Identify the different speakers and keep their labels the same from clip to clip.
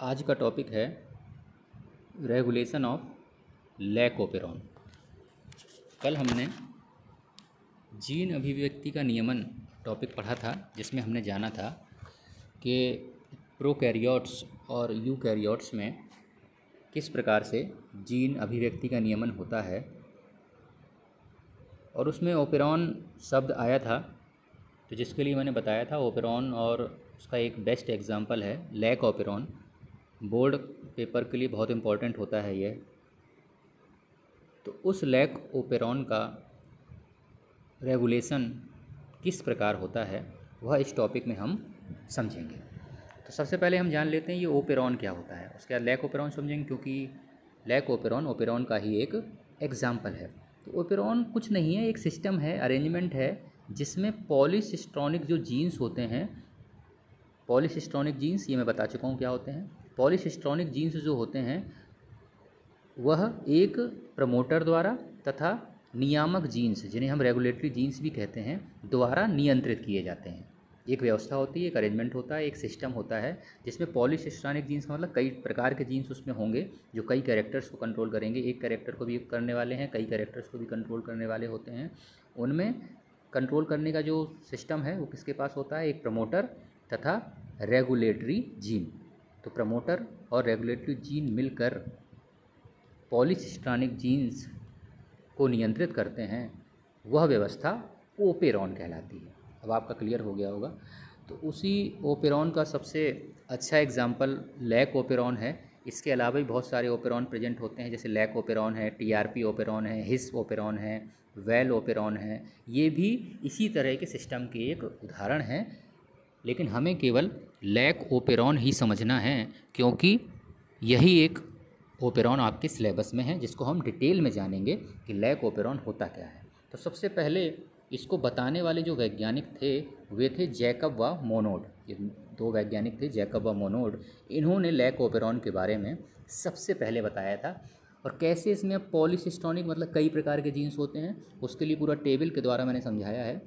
Speaker 1: आज का टॉपिक है रेगुलेशन ऑफ लैकोपेरॉन। कल हमने जीन अभिव्यक्ति का नियमन टॉपिक पढ़ा था, जिसमें हमने जाना था कि प्रोकैरियोट्स और यूकैरियोट्स में किस प्रकार से जीन अभिव्यक्ति का नियमन होता है, और उसमें ओपेरॉन शब्द आया था। तो जिसके लिए मैंने बताया था ओपेरॉन, और उसका एक बेस्ट एग्जांपल है लैक ओपेरॉन। बोर्ड पेपर के लिए बहुत इम्पोर्टेंट होता है ये। तो उस लैक ओपेरॉन का रेगुलेशन किस प्रकार होता है वह इस टॉपिक में हम समझेंगे। तो सबसे पहले हम जान लेते हैं ये ओपेरॉन क्या होता है, उसके बाद लैक ओपेरॉन समझेंगे, क्योंकि लैक ओपेरॉन ओपेरॉन का ही एक एग्जाम्पल है। तो ओपेरॉन कुछ नहीं है, एक सिस्टम है, अरेंजमेंट है, जिसमें पॉलीसिस्ट्रॉनिक जो जीन्स होते हैं, पॉलीसिस्ट्रॉनिक जीन्स ये मैं बता चुका हूँ क्या होते हैं। पॉलीसिस्ट्रॉनिक जीन्स जो होते हैं वह एक प्रमोटर द्वारा तथा नियामक जीन्स, जिन्हें हम रेगुलेटरी जीन्स भी कहते हैं, द्वारा नियंत्रित किए जाते हैं। एक व्यवस्था होती है, एक अरेंजमेंट होता है, एक सिस्टम होता है, जिसमें पॉलीसिस्ट्रॉनिक जीन्स का मतलब कई प्रकार के जीन्स उसमें होंगे जो कई कैरेक्टर्स को कंट्रोल करेंगे। एक कैरेक्टर को भी करने वाले हैं, कई कैरेक्टर्स को भी कंट्रोल करने वाले होते हैं। उनमें कंट्रोल करने का जो सिस्टम है वो किसके पास होता है, एक प्रमोटर तथा रेगुलेटरी जीन। तो प्रमोटर और रेगुलेटरी जीन मिलकर पॉलीसिस्ट्रॉनिक जीन्स को नियंत्रित करते हैं, वह व्यवस्था ओपेरॉन कहलाती है। अब आपका क्लियर हो गया होगा। तो उसी ओपेरॉन का सबसे अच्छा एग्जाम्पल लैक ओपेरॉन है। इसके अलावा भी बहुत सारे ओपेरॉन प्रेजेंट होते हैं, जैसे लैक ओपेरॉन है, टीआरपी ओपेरॉन है, हिस ओपेरॉन है, वेल ओपेरॉन है। ये भी इसी तरह के सिस्टम के एक उदाहरण हैं, लेकिन हमें केवल लैक ओपेरॉन ही समझना है, क्योंकि यही एक ओपेरॉन आपके सिलेबस में है, जिसको हम डिटेल में जानेंगे कि लैक ओपेरॉन होता क्या है। तो सबसे पहले इसको बताने वाले जो वैज्ञानिक थे वे थे जैकब व मोनोड। ये दो वैज्ञानिक थे, जैकब व मोनोड। इन्होंने लैक ओपेरॉन के बारे में सबसे पहले बताया था। और कैसे इसमें पॉलीसिस्ट्रॉनिक मतलब कई प्रकार के जीन्स होते हैं, उसके लिए पूरा टेबल के द्वारा मैंने समझाया है।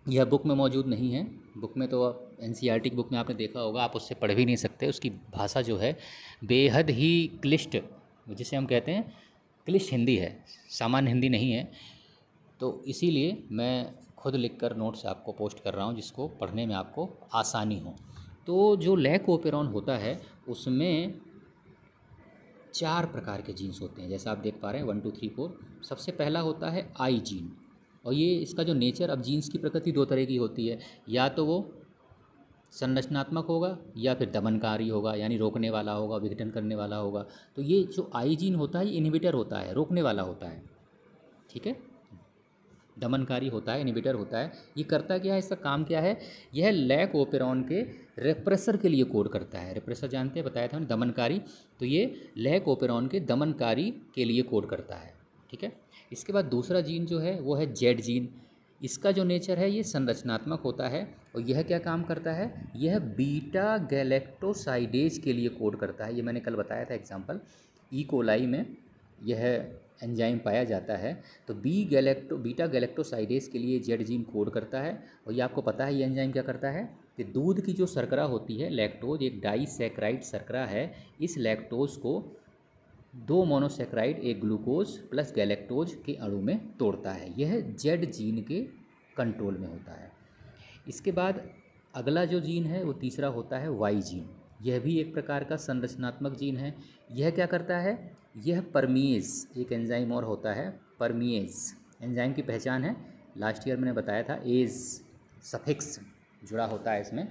Speaker 1: यह बुक में मौजूद नहीं है। बुक में तो एनसीईआरटी की बुक में आपने देखा होगा, आप उससे पढ़ भी नहीं सकते। उसकी भाषा जो है बेहद ही क्लिष्ट, जिसे हम कहते हैं क्लिष्ट हिंदी है, सामान्य हिंदी नहीं है। तो इसीलिए मैं खुद लिखकर नोट्स आपको पोस्ट कर रहा हूँ, जिसको पढ़ने में आपको आसानी हो। तो जो लैक ओपेरॉन होता है उसमें 4 प्रकार के जीन्स होते हैं, जैसा आप देख पा रहे हैं 1 2 3 4। सबसे पहला होता है आई जीन। और ये इसका जो नेचर, अब जीन्स की प्रकृति 2 तरह की होती है, या तो वो संरचनात्मक होगा या फिर दमनकारी होगा, यानी रोकने वाला होगा, विघटन करने वाला होगा। तो ये जो आई जीन होता है ये इनहिबिटर होता है, रोकने वाला होता है, ठीक है। दमनकारी होता है, इनहिबिटर होता है। ये करता क्या है, इसका काम क्या है, यह लैक ओपेरॉन के रेप्रेसर के लिए कोड करता है। रेप्रेसर जानते हैं, बताया था मैंने, दमनकारी। तो ये लैक ओपेरॉन के दमनकारी के लिए कोड करता है, ठीक है। इसके बाद दूसरा जीन जो है वो है जेड जीन। इसका जो नेचर है ये संरचनात्मक होता है। और यह क्या काम करता है, यह बीटा गैलेक्टोसाइडेज के लिए कोड करता है। ये मैंने कल बताया था एग्जांपल, ई कोलाई में यह एंजाइम पाया जाता है। तो बीटा गैलेक्टोसाइडेज के लिए जेड जीन कोड करता है। और ये आपको पता है ये एंजाइम क्या करता है कि दूध की जो शर्करा होती है, लैक्टोज, एक डाइसैकराइड शर्करा है, इस लैक्टोज को 2 मोनोसैकराइड, एक ग्लूकोज प्लस गैलेक्टोज के अणु में तोड़ता है। यह जेड जीन के कंट्रोल में होता है। इसके बाद अगला जो जीन है वो तीसरा होता है वाई जीन। यह भी एक प्रकार का संरचनात्मक जीन है। यह क्या करता है, यह परमीएज, एक एंजाइम और होता है परमीएज। एंजाइम की पहचान है, लास्ट ईयर मैंने बताया था, एज सफिक्स जुड़ा होता है इसमें।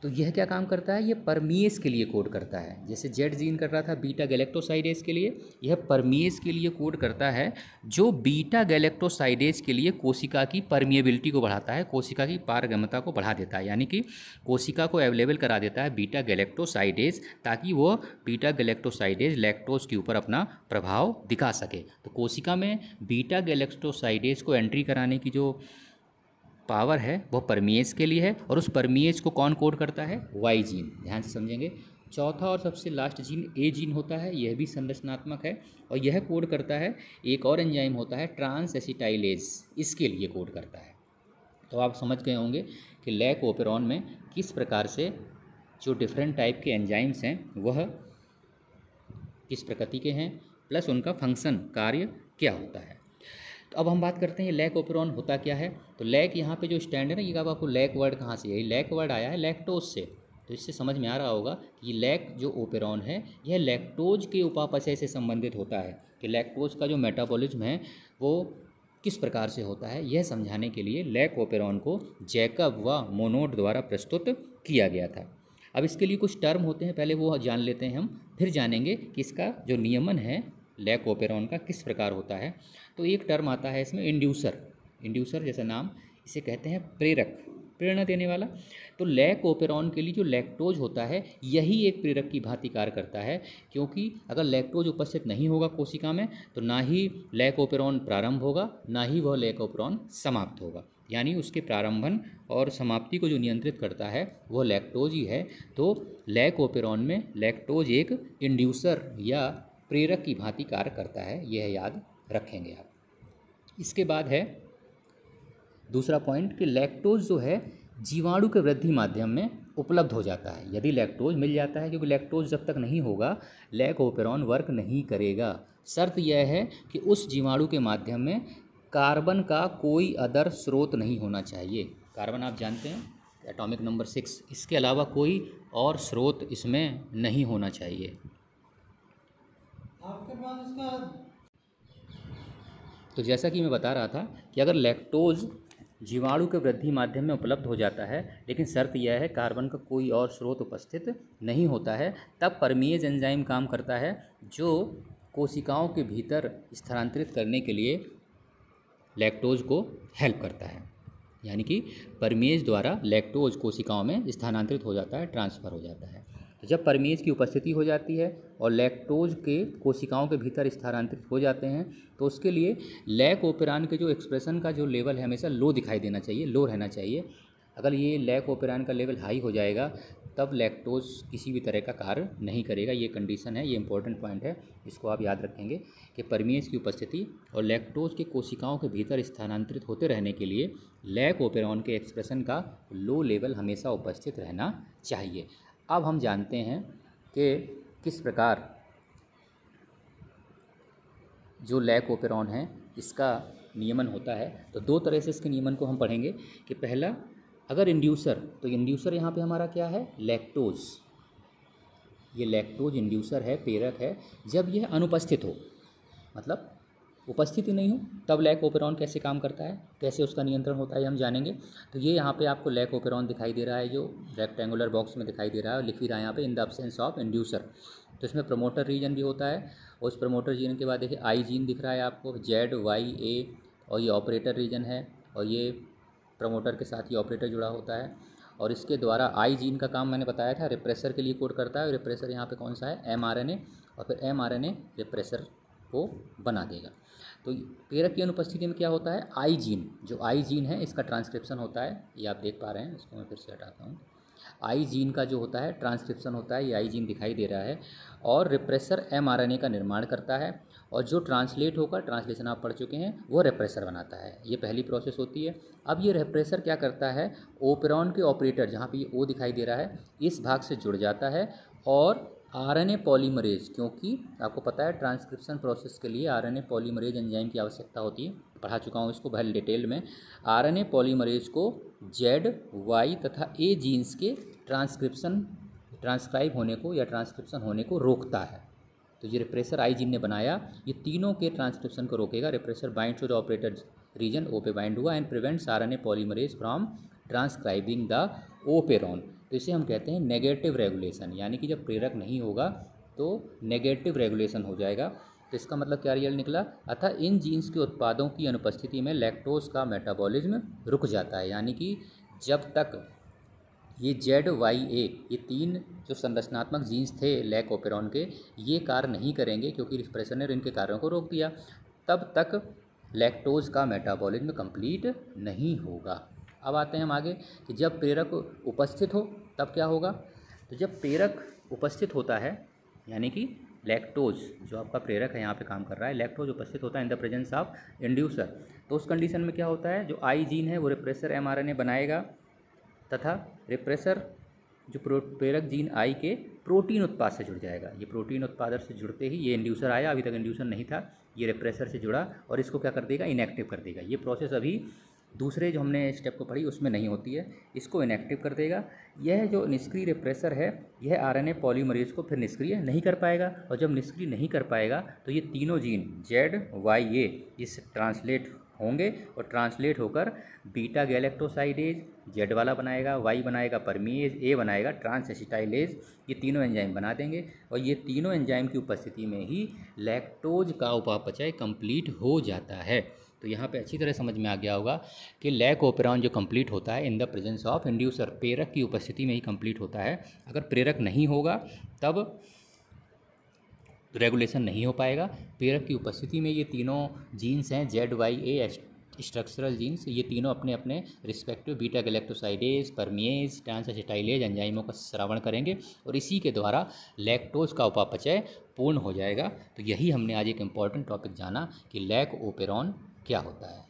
Speaker 1: तो यह क्या काम करता है, यह परमीएज के लिए कोड करता है। जैसे जेड जीन कर रहा था बीटा गैलेक्टोसाइडेज के लिए, यह परमीएज के लिए कोड करता है, जो बीटा गैलेक्टोसाइडेज के लिए कोशिका की परमिएबिलिटी को बढ़ाता है, कोशिका की पारगम्यता को बढ़ा देता है, यानी कि कोशिका को अवेलेबल करा देता है बीटा गैलेक्टोसाइडेज, ताकि वो बीटा गैलेक्टोसाइडेज लैक्टोज के ऊपर अपना प्रभाव दिखा सके। तो कोशिका में बीटा गैलेक्टोसाइडेज को एंट्री कराने की जो पावर है वह परमीएज के लिए है। और उस परमीएज को कौन कोड करता है, वाई जीन। ध्यान से समझेंगे। चौथा और सबसे लास्ट जीन ए जीन होता है। यह भी संरचनात्मक है और यह कोड करता है, एक और एंजाइम होता है ट्रांस एसिटाइलेज, इसके लिए कोड करता है। तो आप समझ गए होंगे कि लैक ओपेरॉन में किस प्रकार से जो डिफरेंट टाइप के एंजाइम्स हैं वह किस प्रकृति के हैं, प्लस उनका फंक्शन कार्य क्या होता है। तो अब हम बात करते हैं लैक ओपेरॉन होता क्या है। तो लैक यहाँ पे जो स्टैंड है ना, ये कब आपको लैक वर्ड कहाँ से है, ये लैक वर्ड आया है लैक्टोज से। तो इससे समझ में आ रहा होगा कि लैक जो ओपेरॉन है यह लैक्टोज के उपापचय से संबंधित होता है, कि लैक्टोज का जो मेटाबॉलिज्म है वो किस प्रकार से होता है, यह समझाने के लिए लैक ओपेरॉन को जैकब व मोनोड द्वारा प्रस्तुत किया गया था। अब इसके लिए कुछ टर्म होते हैं, पहले वो जान लेते हैं हम, फिर जानेंगे कि इसका जो नियमन है लैक ओपेरॉन का किस प्रकार होता है। तो एक टर्म आता है इसमें इंड्यूसर। इंड्यूसर जैसा नाम, इसे कहते हैं प्रेरक, प्रेरणा देने वाला। तो लैक ओपेरॉन के लिए जो लैक्टोज होता है यही एक प्रेरक की भांति कार्य करता है, क्योंकि अगर लैक्टोज उपस्थित नहीं होगा कोशिका में तो ना ही लैक ओपेरॉन प्रारंभ होगा, ना ही वह लैक ओपेरॉन समाप्त होगा। यानी उसके प्रारंभन और समाप्ति को जो नियंत्रित करता है वह लैक्टोज ही है। तो लैक ओपेरॉन में लैक्टोज एक इंड्यूसर या प्रेरक की भांति कार्य करता है, यह याद रखेंगे आप। इसके बाद है दूसरा पॉइंट कि लैक्टोज जो है जीवाणु के वृद्धि माध्यम में उपलब्ध हो जाता है। यदि लैक्टोज मिल जाता है, क्योंकि लैक्टोज जब तक नहीं होगा लैक ओपेरॉन वर्क नहीं करेगा। शर्त यह है कि उस जीवाणु के माध्यम में कार्बन का कोई अदर स्रोत नहीं होना चाहिए। कार्बन आप जानते हैं एटॉमिक नंबर 6, इसके अलावा कोई और स्रोत इसमें नहीं होना चाहिए। आपके पास इसका तो जैसा कि मैं बता रहा था कि अगर लैक्टोज जीवाणु के वृद्धि माध्यम में उपलब्ध हो जाता है, लेकिन शर्त यह है कार्बन का कोई और स्रोत उपस्थित नहीं होता है, तब परमेज एंजाइम काम करता है जो कोशिकाओं के भीतर स्थानांतरित करने के लिए लैक्टोज को हेल्प करता है। यानी कि परमेज द्वारा लैक्टोज कोशिकाओं में स्थानांतरित हो जाता है, ट्रांसफ़र हो जाता है। तो जब परमेज की उपस्थिति हो जाती है और लैक्टोज के कोशिकाओं के भीतर स्थानांतरित हो जाते हैं, तो उसके लिए लैक ओपेरॉन के जो एक्सप्रेशन का जो लेवल है हमेशा लो दिखाई देना चाहिए, लो रहना चाहिए। अगर ये लैक ओपेरॉन का लेवल हाई हो जाएगा तब लैक्टोज किसी भी तरह का कार्य नहीं करेगा। ये कंडीशन है, ये इंपॉर्टेंट पॉइंट है, इसको आप याद रखेंगे कि परमेज की उपस्थिति और लैक्टोज के कोशिकाओं के भीतर स्थानांतरित होते रहने के लिए लैक ओपेरॉन के एक्सप्रेशन का लो लेवल हमेशा उपस्थित रहना चाहिए। अब हम जानते हैं कि किस प्रकार जो लैक ओपेरॉन है इसका नियमन होता है। तो दो तरह से इसके नियमन को हम पढ़ेंगे कि पहला, अगर इंड्यूसर, तो इंड्यूसर यहाँ पे हमारा क्या है, लैक्टोज। ये लैक्टोज इंड्यूसर है, प्रेरक है। जब यह अनुपस्थित हो, मतलब उपस्थिति नहीं हो, तब लैक ओपेरॉन कैसे काम करता है, कैसे उसका नियंत्रण होता है हम जानेंगे। तो ये यहाँ पे आपको लैक ओपेरॉन दिखाई दे रहा है, जो रेक्टेंगुलर बॉक्स में दिखाई दे रहा है, लिख भी रहा है यहाँ पे in the absence of inducer. तो इसमें प्रमोटर रीजन भी होता है, और उस प्रमोटर रीजन के बाद देखिए आई जीन दिख रहा है आपको, ZYA, और ये ऑपरेटर रीजन है, और ये प्रमोटर के साथ ये ऑपरेटर जुड़ा होता है। और इसके द्वारा आई जीन का काम मैंने बताया था, रिप्रेसर के लिए कोड करता है। रिप्रेसर यहाँ पे कौन सा है, mRNA, और फिर mRNA रिप्रेसर को बना देगा। तो प्रेरक की अनुपस्थिति में क्या होता है, आई जीन, जो आई जीन है इसका ट्रांसक्रिप्शन होता है। ये आप देख पा रहे हैं, इसको मैं फिर से हटाता हूँ। आई जीन का जो होता है ट्रांसक्रिप्शन होता है, ये आई जीन दिखाई दे रहा है, और रिप्रेसर mRNA का निर्माण करता है, और जो ट्रांसलेट होगा, ट्रांसलेशन आप पढ़ चुके हैं, वो रिप्रेसर बनाता है। ये पहली प्रोसेस होती है। अब ये रिप्रेसर क्या करता है, ओपेरॉन के ऑपरेटर, जहाँ पे ये ओ दिखाई दे रहा है, इस भाग से जुड़ जाता है, और RNA पॉलीमरेज, क्योंकि आपको पता है ट्रांसक्रिप्शन प्रोसेस के लिए RNA पॉलीमरेज एंजाइम की आवश्यकता होती है, पढ़ा चुका हूँ इसको बहुत डिटेल में। RNA पॉलीमरेज को Z, Y तथा A जीन्स के ट्रांसक्राइब होने को या ट्रांसक्रिप्शन होने को रोकता है। तो ये रिप्रेसर आई जीन ने बनाया, ये तीनों के ट्रांसक्रिप्शन को रोकेगा। Repressor binds to the operator region, O पे बाइंड हुआ, and prevents RNA polymerase from transcribing the operon. तो इसे हम कहते हैं नेगेटिव रेगुलेशन, यानी कि जब प्रेरक नहीं होगा तो नेगेटिव रेगुलेशन हो जाएगा। तो इसका मतलब क्या रिजल्ट निकला, अतः इन जीन्स के उत्पादों की अनुपस्थिति में लैक्टोज का मेटाबॉलिज्म रुक जाता है। यानी कि जब तक ये ZYA, ये तीन जो संरचनात्मक जीन्स थे लैक ओपेरॉन के, ये कार्य नहीं करेंगे क्योंकि रिप्रेसर ने इनके कार्यों को रोक दिया, तब तक लैक्टोज का मेटाबॉलिज्म कंप्लीट नहीं होगा। अब आते हैं हम आगे कि जब प्रेरक उपस्थित हो तब क्या होगा। तो जब प्रेरक उपस्थित होता है, यानी कि लैक्टोज जो आपका प्रेरक है यहाँ पे काम कर रहा है, लैक्टोज उपस्थित होता है in the presence of inducer, तो उस कंडीशन में क्या होता है, जो आई जीन है वो रिप्रेसर mRNA बनाएगा, तथा रिप्रेसर जो प्रेरक जीन आई के प्रोटीन उत्पाद से जुड़ जाएगा। ये प्रोटीन उत्पादन से जुड़ते ही ये इंड्यूसर आया, अभी तक इंड्यूसर नहीं था, ये रेप्रेसर से जुड़ा और इसको क्या कर देगा, इनएक्टिव कर देगा। ये प्रोसेस अभी दूसरे जो हमने स्टेप को पढ़ी उसमें नहीं होती है, इसको इनएक्टिव कर देगा। यह जो निष्क्रिय रिप्रेसर है यह आरएनए पॉलीमरेज को फिर निष्क्रिय नहीं कर पाएगा, और जब निष्क्रिय नहीं कर पाएगा तो ये तीनों जीन ZYA इस ट्रांसलेट होंगे और ट्रांसलेट होकर बीटा गैलेक्टोसाइडेज जेड वाला बनाएगा, वाई बनाएगा परमीएज, ए बनाएगा ट्रांसएसिटाइलेज। ये तीनों एंजाइम बना देंगे और ये तीनों एंजाइम की उपस्थिति में ही लैक्टोज का उपापचय कंप्लीट हो जाता है। तो यहाँ पे अच्छी तरह समझ में आ गया होगा कि लैक ओपेरॉन जो कंप्लीट होता है in the presence of inducer, प्रेरक की उपस्थिति में ही कंप्लीट होता है। अगर प्रेरक नहीं होगा तब रेगुलेशन नहीं हो पाएगा। प्रेरक की उपस्थिति में ये तीनों जीन्स हैं ZYA स्ट्रक्चरल जीन्स, ये तीनों अपने अपने रिस्पेक्टिव बीटा गैलेक्टोसाइडेज, परमीएज, ट्रांसएसिटाइलेज एंजाइमों का श्रवण करेंगे और इसी के द्वारा लैक्टोज का उपापचय पूर्ण हो जाएगा। तो यही हमने आज एक इम्पॉर्टेंट टॉपिक जाना कि लैक ओपेरॉन क्या होता है।